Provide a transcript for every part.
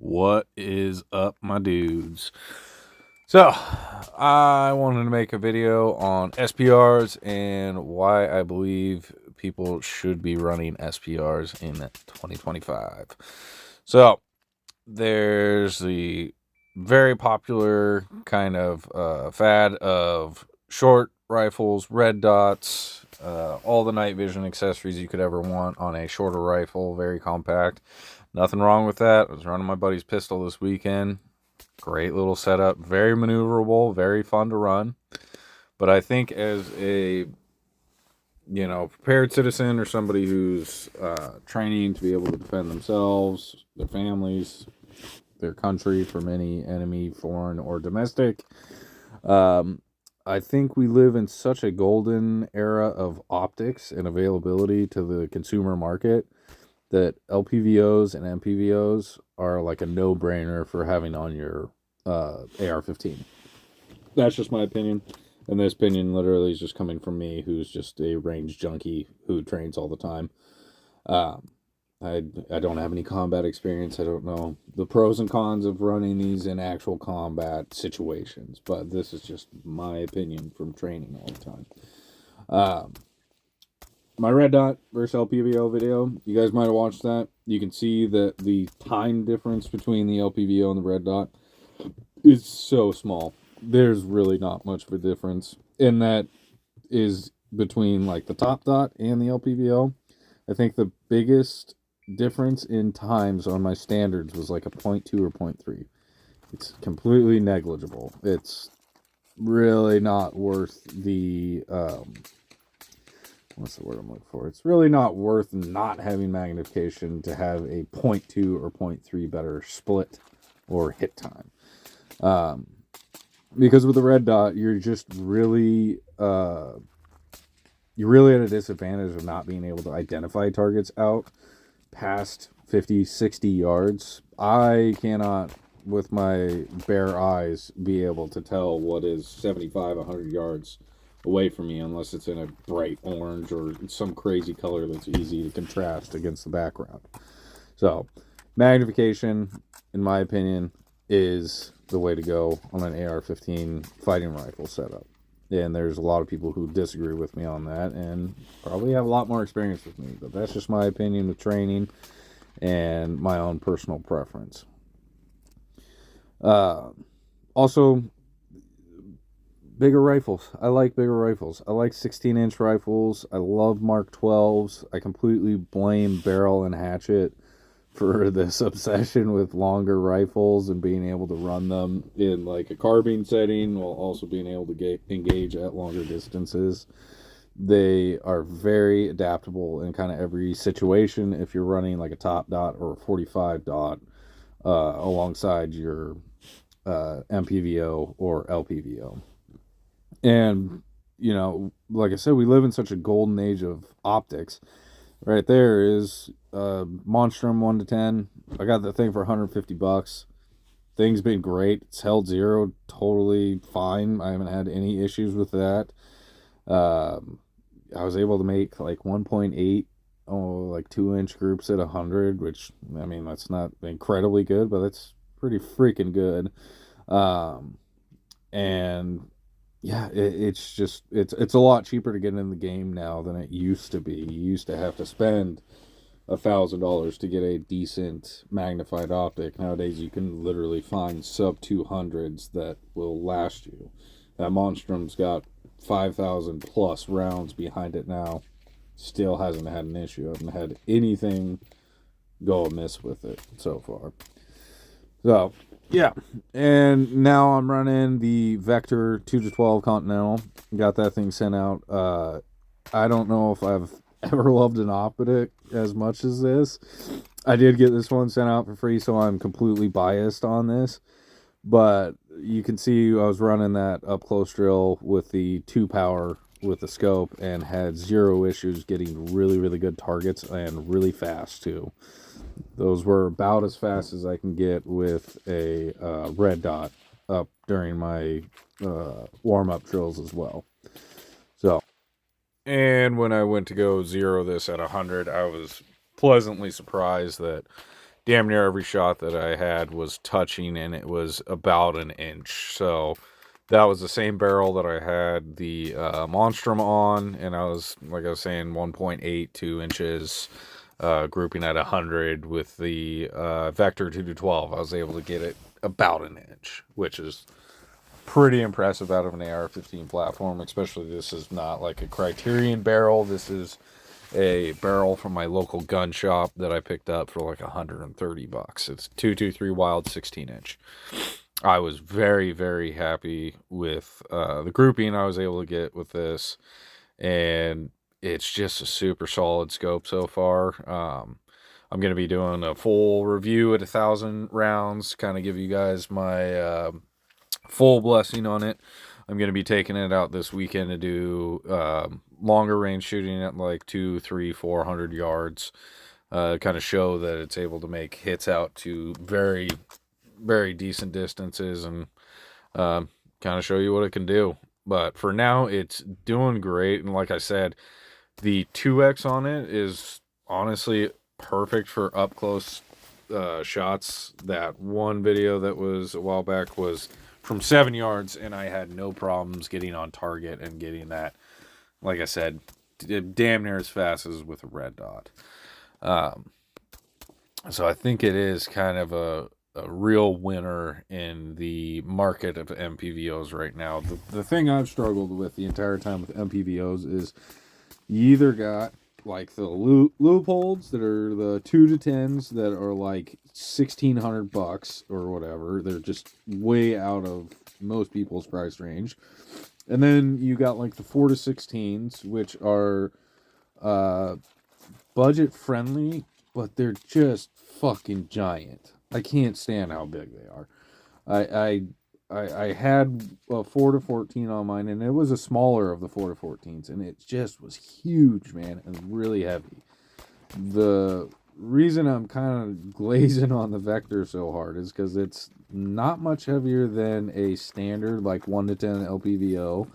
What is up, my dudes? So, I wanted to make a video on SPRs and why I believe people should be running SPRs in 2025. So, there's the very popular kind of fad of short rifles, red dots, all the night vision accessories you could ever want on a shorter rifle, very compact. Nothing wrong with that. I was running my buddy's pistol this weekend. Great little setup, very maneuverable, very fun to run. But I think as a prepared citizen or somebody who's training to be able to defend themselves, their families, their country from any enemy, foreign or domestic, I think we live in such a golden era of optics and availability to the consumer market that LPVOs and mpvos are like a no-brainer for having on your ar15. That's just my opinion, and this opinion literally is just coming from me, who's just a range junkie who trains all the time. I don't have any combat experience. I don't know the pros and cons of running these in actual combat situations, but this is just my opinion from training all the time. My red dot versus LPVO video, you guys might have watched that. You can see that the time difference between the LPVO and the red dot is so small. There's really not much of a difference. And that is between like the top dot and the LPVO. I think the biggest difference in times on my standards was like a 0.2 or 0.3. It's completely negligible. It's really not worth the what's the word I'm looking for? It's really not worth not having magnification to have a 0.2 or 0.3 better split or hit time. Because with the red dot, you're just really at a disadvantage of not being able to identify targets out past 50, 60 yards. I cannot, with my bare eyes, be able to tell what is 75, 100 yards away from me unless it's in a bright orange or some crazy color that's easy to contrast against the background. So magnification, in my opinion, is the way to go on an ar15 fighting rifle setup. And there's a lot of people who disagree with me on that and probably have a lot more experience with me, but that's just my opinion with training and my own personal preference. Also, bigger rifles. I like bigger rifles. I like 16-inch rifles. I love Mark 12s. I completely blame barrel and hatchet for this obsession with longer rifles and being able to run them in like a carbine setting while also being able to engage at longer distances. They are very adaptable in kind of every situation if you're running like a top dot or a 45 dot alongside your mpvo or lpvo. And, like I said, we live in such a golden age of optics. Right there is Monstrum 1 to 10. I got the thing for $150. Thing's been great. It's held zero, totally fine. I haven't had any issues with that. I was able to make like 1.8, like 2-inch groups at 100, which, I mean, that's not incredibly good, but that's pretty freaking good. And yeah, it's just it's a lot cheaper to get in the game now than it used to be. You used to have to spend $1,000 to get a decent magnified optic. Nowadays you can literally find sub 200s that will last you. That Monstrum's got 5,000 plus rounds behind it now. Still hasn't had an issue. I haven't had anything go amiss with it so far. So yeah, and now I'm running the Vector 2 to 12 Continental. Got that thing sent out. I don't know if I've ever loved an optic as much as this. I did get this one sent out for free, so I'm completely biased on this. But you can see I was running that up close drill with the 2 power with the scope and had zero issues getting really, really good targets and really fast too. Those were about as fast as I can get with a red dot up during my warm-up drills as well. So, and when I went to go zero this at 100, I was pleasantly surprised that damn near every shot that I had was touching, and it was about an inch. So that was the same barrel that I had the Monstrum on, and I was, like I was saying, 1.82 inches, grouping at 100 with the Vector 2-12. I was able to get it about an inch, which is pretty impressive out of an AR-15 platform, especially this is not like a Criterion barrel. This is a barrel from my local gun shop that I picked up for like $130. It's 223 Wild 16-inch. I was very, very happy with the grouping I was able to get with this, and it's just a super solid scope so far. I'm going to be doing a full review at 1,000 rounds, kind of give you guys my full blessing on it. I'm going to be taking it out this weekend to do longer range shooting at like 200, 300, 400 yards. Kind of show that it's able to make hits out to very, very decent distances, and kind of show you what it can do. But for now, it's doing great. And like I said, the 2X on it is honestly perfect for up close shots. That one video that was a while back was from 7 yards, and I had no problems getting on target and getting that, like I said, damn near as fast as with a red dot. So I think it is kind of a real winner in the market of MPVOs right now. The thing I've struggled with the entire time with MPVOs is you either got like the loopholes that are the 2-10s that are like $1,600 or whatever. They're just way out of most people's price range. And then you got like the 4-16s, which are budget friendly, but they're just fucking giant. I can't stand how big they are. I had a 4-14 on mine, and it was a smaller of the 4-14s, and it just was huge, man, and really heavy. The reason I'm kind of glazing on the Vector so hard is because it's not much heavier than a standard like 1-10 LPVO.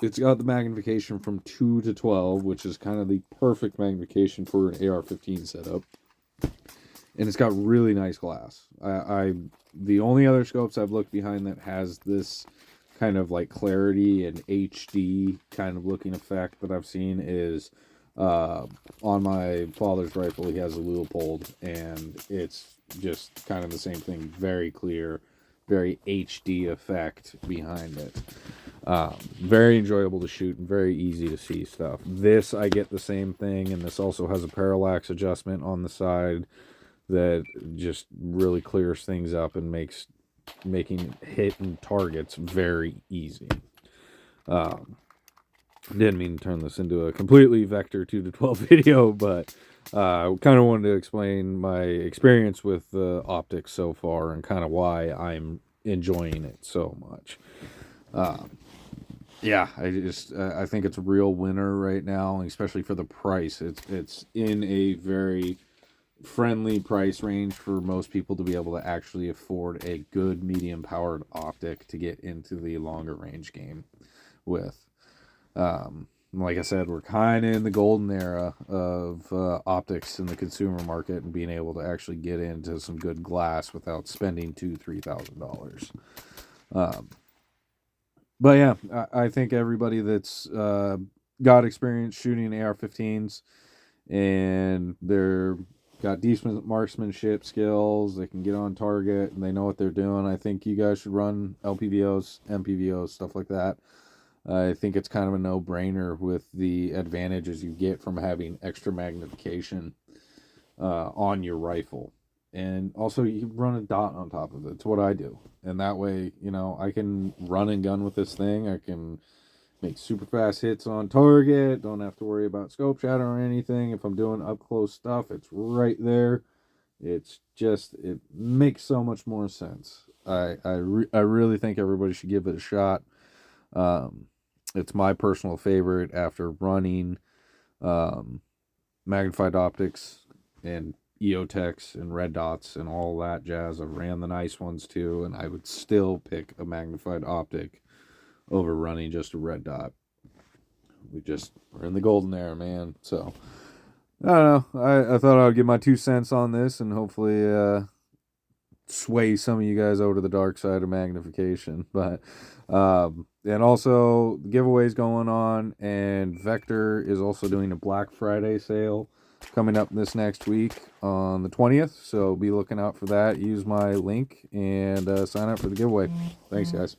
It's got the magnification from 2-12, which is kind of the perfect magnification for an AR-15 setup. And it's got really nice glass. The only other scopes I've looked behind that has this kind of like clarity and HD kind of looking effect that I've seen is on my father's rifle. He has a Leupold, and it's just kind of the same thing. Very clear, very HD effect behind it. Very enjoyable to shoot and very easy to see stuff. This, I get the same thing, and this also has a parallax adjustment on the side that just really clears things up and making hitting targets very easy. Didn't mean to turn this into a completely Vector 2-12 video, but I kind of wanted to explain my experience with the optics so far and kind of why I'm enjoying it so much. Yeah, I think it's a real winner right now, especially for the price. It's in a very friendly price range for most people to be able to actually afford a good medium powered optic to get into the longer range game with. Like I said, we're kind of in the golden era of optics in the consumer market and being able to actually get into some good glass without spending $2,000-$3,000. But yeah, I think everybody that's got experience shooting AR-15s and they're got decent marksmanship skills, they can get on target, and they know what they're doing, I think you guys should run LPVOs, MPVOs, stuff like that. I think it's kind of a no-brainer with the advantages you get from having extra magnification on your rifle. And also, you run a dot on top of it. It's what I do. And that way, you know, I can run and gun with this thing. I can make super fast hits on target. Don't have to worry about scope shadow or anything. If I'm doing up-close stuff, it's right there. It's just, it makes so much more sense. I really think everybody should give it a shot. It's my personal favorite after running magnified optics and EOTechs and red dots and all that jazz. I ran the nice ones too, and I would still pick a magnified optic over running just a red dot. We're in the golden era, man. So I don't know. I thought I would give my 2 cents on this and hopefully sway some of you guys over to the dark side of magnification. But and also the giveaways going on, and Vector is also doing a Black Friday sale coming up this next week on the 20th. So be looking out for that. Use my link and sign up for the giveaway. Thanks, guys.